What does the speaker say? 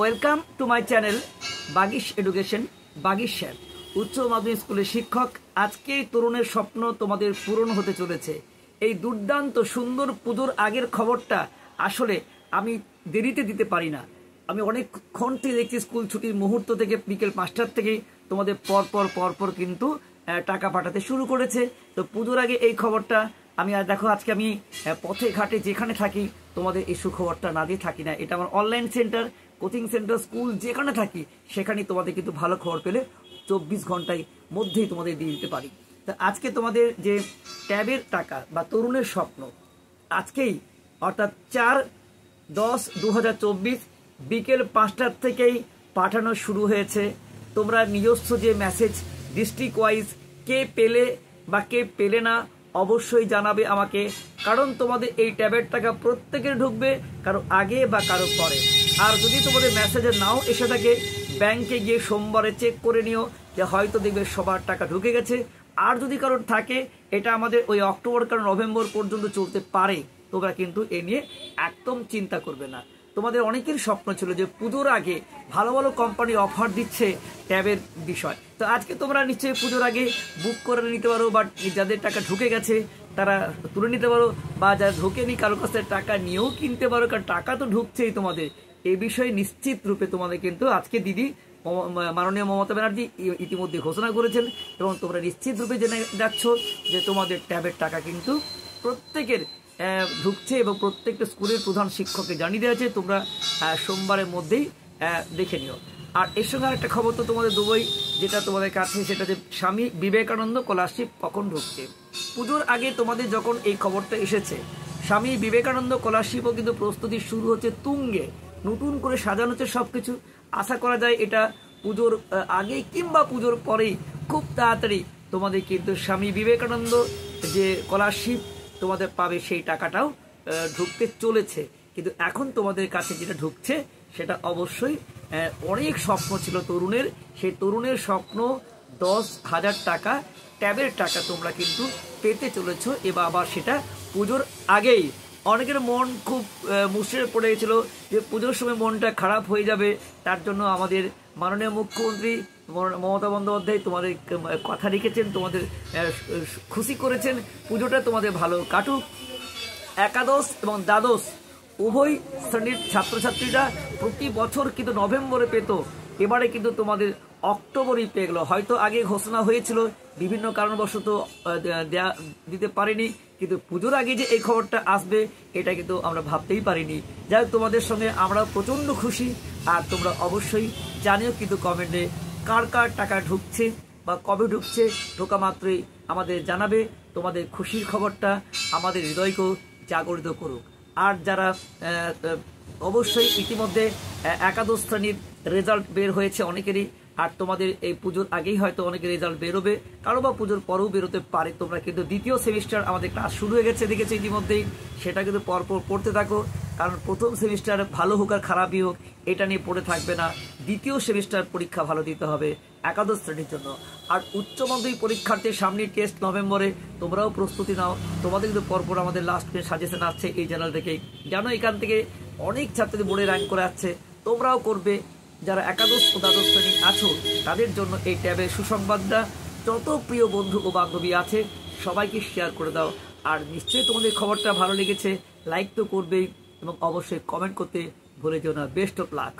Welcome to my channel Bagish education Bagish sir. উচ্চ মাধ্যমিক স্কুলের শিক্ষক। আজকে তরুণের স্বপ্ন তোমাদের পূরণ হতে চলেছে। এই দুর্দান্ত সুন্দর পুজোর আগের খবরটা আসলে আমি দেরিতে দিতে পারি না। আমি অনেকক্ষণ থেকে দেখছি স্কুল ছুটির মুহূর্ত থেকে বিকেল 5টার থেকেই তোমাদের পরপর কিন্তু টাকা পাঠাতে শুরু করেছে। তো পুজোর আগে এই খবরটা আমি আর দেখো, আজকে আমি পথে ঘাটে যেখানে থাকি তোমাদের এই সুখবরটা না দিয়ে থাকি না। এটা আমার online centre, coaching centre, school যেখানে থাকি সেখানেই তোমাদের কিন্তু ভালো খবর পেলে 24 ঘন্টায় মধ্যেই তোমাদের দিয়ে দিতে পারি। তা আজকে তোমাদের যে ট্যাবের টাকা বা তরুণের স্বপ্ন আজকেই অর্থাৎ 4/10/2024 বিকেল 5টার থেকেই পাঠানো শুরু হয়েছে। তোমরা নিজস্ব যে মেসেজ ডিস্ট্রিক্ট ওয়াইজ কে পেলে বা কে পেলে না অবশ্যই জানাবে আমাকে, কারণ তোমাদের এই ট্যাবের টাকা প্রত্যেকের ঢুকবে, কারো আগে বা কারো পরে। আর যদি তোমাদের মেসেজে নাও এসে থাকে, ব্যাংকে গিয়ে সোমবারে চেক করে নিও যে হয়তো দেখবে সবার টাকা ঢুকে গেছে। আর যদি কারোর থাকে, এটা আমাদের ওই অক্টোবর কারণ নভেম্বর পর্যন্ত চলতে পারে। তোমরা কিন্তু এ নিয়ে একদম চিন্তা করবে না। তোমাদের অনেকের স্বপ্ন ছিল যে পুজোর আগে ভালো ভালো কোম্পানি অফার দিচ্ছে ট্যাবের বিষয়। তো আজকে তোমরা নিশ্চয়ই পুজোর আগে বুক করে নিতে পারো, বা যাদের টাকা ঢুকে গেছে তারা তুলে নিতে পারো, বা যারা ঢুকেনি কারোর কাছ থেকে টাকা নিয়েও কিনতে পারো, কারণ টাকা তো ঢুকছেই তোমাদের। এই বিষয়ে নিশ্চিত রূপে তোমাদের কিন্তু আজকে দিদি মাননীয় মমতা ব্যানার্জি ইতিমধ্যে ঘোষণা করেছেন, এবং তোমরা নিশ্চিত রূপে জেনে যাচ্ছ যে তোমাদের ট্যাবের টাকা কিন্তু প্রত্যেকের ঢুকছে, এবং প্রত্যেকটা স্কুলের প্রধান শিক্ষককে জানিয়ে দেওয়া হয়েছে। তোমরা সোমবারের মধ্যেই দেখে নিও। আর এর সঙ্গে আরেকটা খবর তো তোমাদের দেবই, যেটা তোমাদের কাছে, সেটা যে স্বামী বিবেকানন্দ স্কলারশিপ কখন ঢুকছে। পুজোর আগে তোমাদের যখন এই খবরটা এসেছে, স্বামী বিবেকানন্দ স্কলারশিপও কিন্তু প্রস্তুতি শুরু হচ্ছে তুঙ্গে। নতুন করে সাজানো হচ্ছে সবকিছু। আশা করা যায় এটা পুজোর আগে কিংবা পুজোর পরেই খুব তাড়াতাড়ি তোমাদের কিন্তু স্বামী বিবেকানন্দ যে স্কলারশিপ তোমাদের পাবে সেই টাকাটাও ঢুকতে চলেছে। কিন্তু এখন তোমাদের কাছে যেটা ঢুকছে সেটা অবশ্যই অনেক স্বপ্ন ছিল তরুণের, সেই তরুণের স্বপ্ন 10,000 টাকা ট্যাবের টাকা তোমরা কিন্তু পেতে চলেছ। এবার আবার সেটা পুজোর আগেই। অনেকের মন খুব মুষড়ে পড়ে গেছিল যে পুজোর সময় মনটা খারাপ হয়ে যাবে, তার জন্য আমাদের মাননীয় মুখ্যমন্ত্রী মমতা বন্দ্যোপাধ্যায় তোমাদের কথা রেখেছেন, তোমাদের খুশি করেছেন, পুজোটা তোমাদের ভালো কাটুক। একাদশ এবং দ্বাদশ উভয় শ্রেণীর ছাত্রছাত্রীরা প্রতি বছর কিন্তু নভেম্বরে পেত, এবারে কিন্তু তোমাদের অক্টোবরেই পেয়ে গেল। হয়তো আগে ঘোষণা হয়েছিল, বিভিন্ন কারণবশত দিতে পারিনি, কিন্তু পুজোর আগে যে এই খবরটা আসবে এটা কিন্তু আমরা ভাবতেই পারিনি। যাই হোক, তোমাদের সঙ্গে আমরা প্রচণ্ড খুশি। আর তোমরা অবশ্যই জানিও কিন্তু কমেন্টে কার কার টাকা ঢুকছে বা কবে ঢুকছে। ঢোকা মাত্রই আমাদের জানাবে। তোমাদের খুশির খবরটা আমাদের হৃদয়কেও জাগরিত করুক। আর যারা অবশ্যই ইতিমধ্যে একাদশ শ্রেণীর রেজাল্ট বের হয়েছে অনেকেরই, আর তোমাদের এই পুজোর আগেই হয়তো অনেকের রেজাল্ট বেরোবে, কারো বা পুজোর পরেও বেরোতে পারে। তোমরা কিন্তু দ্বিতীয় সেমিস্টার আমাদের ক্লাস শুরু হয়ে গেছে দেখেছো ইতিমধ্যেই, সেটা কিন্তু পরপর পড়তে থাকো। কারণ প্রথম সেমিস্টার ভালো হোক আর খারাপই হোক এটা নিয়ে পড়ে থাকবে না। দ্বিতীয় সেমিস্টার পরীক্ষা ভালো দিতে হবে একাদশ শ্রেণীর জন্য। আর উচ্চ মাধ্যমিক পরীক্ষার্থীর সামনে টেস্ট নভেম্বরে, তোমরাও প্রস্তুতি নাও। তোমাদের কিন্তু পরপর আমাদের লাস্ট পেজ সাজেশন আসছে এই চ্যানেল থেকেই, জানো এখান থেকে অনেক ছাত্রদের বোর্ডে র্যাঙ্ক করে আসছে, তোমরাও করবে। যারা একাদশ ও দ্বাদশ শ্রেণী আছো তাদের জন্য এই ট্যাবের সুসংবাদটা যত প্রিয় বন্ধু ও বান্ধবী আছে সবাইকে শেয়ার করে দাও। আর নিশ্চয়ই তোমাদের খবরটা ভালো লেগেছে, লাইক তো করবেই, এবং অবশ্যই কমেন্ট করতে ভুলে যেও না। Best of luck.